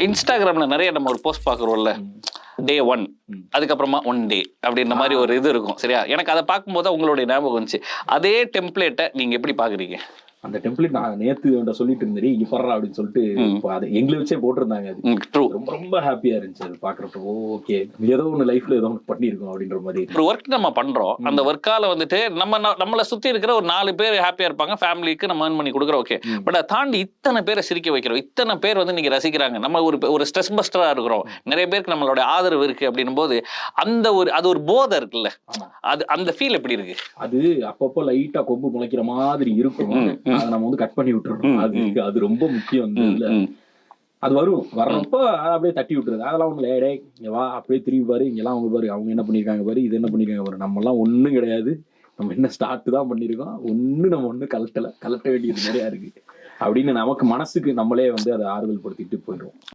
இன்ஸ்டாகிராம்ல நிறைய நம்ம ஒரு போஸ்ட் பாக்குறோம்ல, டே 1 அதுக்கப்புறமா 1 டே அப்படின்ற மாதிரி ஒரு இது இருக்கும் சரியா. எனக்கு அதை பார்க்கும்போது உங்களுடைய ஞாபகம் வந்துச்சு. அதே டெம்ப்ளேட்டை நீங்க எப்படி பாக்குறீங்க? அந்த டெம்ப்ளேட் நான் நேத்து சொல்லிட்டு இருந்தேன், இங்க படுறா அப்படின்னு சொல்லிட்டு அதை எங்களை வச்சே போட்டிருந்தாங்க. அது ரொம்ப ரொம்ப ஹாப்பியா இருந்துச்சு அது பாக்குறப்போ. ஓகே, ஏதோ ஒன்று லைஃப்ல ஏதோ ஒன்று பண்ணிருக்கோம் அப்படின்ற மாதிரி. ஒரு ஒர்க் நம்ம பண்றோம், அந்த ஒர்க்கால வந்துட்டு நம்மளை சுத்தி இருக்கிற ஒரு 4 பேர் ஹாப்பியா இருப்பாங்க, ஃபேமிலிக்கு நம்ம ஏர்ன் பண்ணி கொடுக்குறோம். ஓகே, பட் அதை தாண்டி இத்தனை பேரை சிரிக்க வைக்கிறோம், இத்தனை பேர் வந்து நீங்க ரசிக்கிறாங்க, நம்ம ஒரு ஸ்ட்ரெஸ் பஸ்டரா இருக்கிறோம், நிறைய பேருக்கு நம்மளோட ஆதரவு இருக்கு அப்படின்னும் போது அது ஒரு போதை இருக்குல்ல, அந்த ஃபீல் எப்படி இருக்கு? அது அப்பப்போ லைட்டா கொம்பு முளைக்கிற மாதிரி இருக்கும், அதை நம்ம வந்து கட் பண்ணி விட்டுறோம். அது ரொம்ப முக்கியம். அது வர்றப்ப அதை அப்படியே தட்டி விட்டுருது. அதெல்லாம் ஒண்ணு லேடே இங்க வா, அப்படியே திரும்பி பாரு, இங்கெல்லாம் அவங்க பாரு, அவங்க என்ன பண்ணிருக்காங்க பாரு, இது என்ன பண்ணிருக்காங்க பாரு, நம்ம எல்லாம் ஒண்ணும் கிடையாது, நம்ம என்ன ஸ்டார்ட் தான் பண்ணிருக்கோம், நம்ம ஒண்ணு கலட்ட வேண்டியது நிறையா இருக்கு அப்படின்னு நமக்கு மனசுக்கு நம்மளே வந்து அதை ஆறுதல் படுத்திட்டு போயிடுவோம்.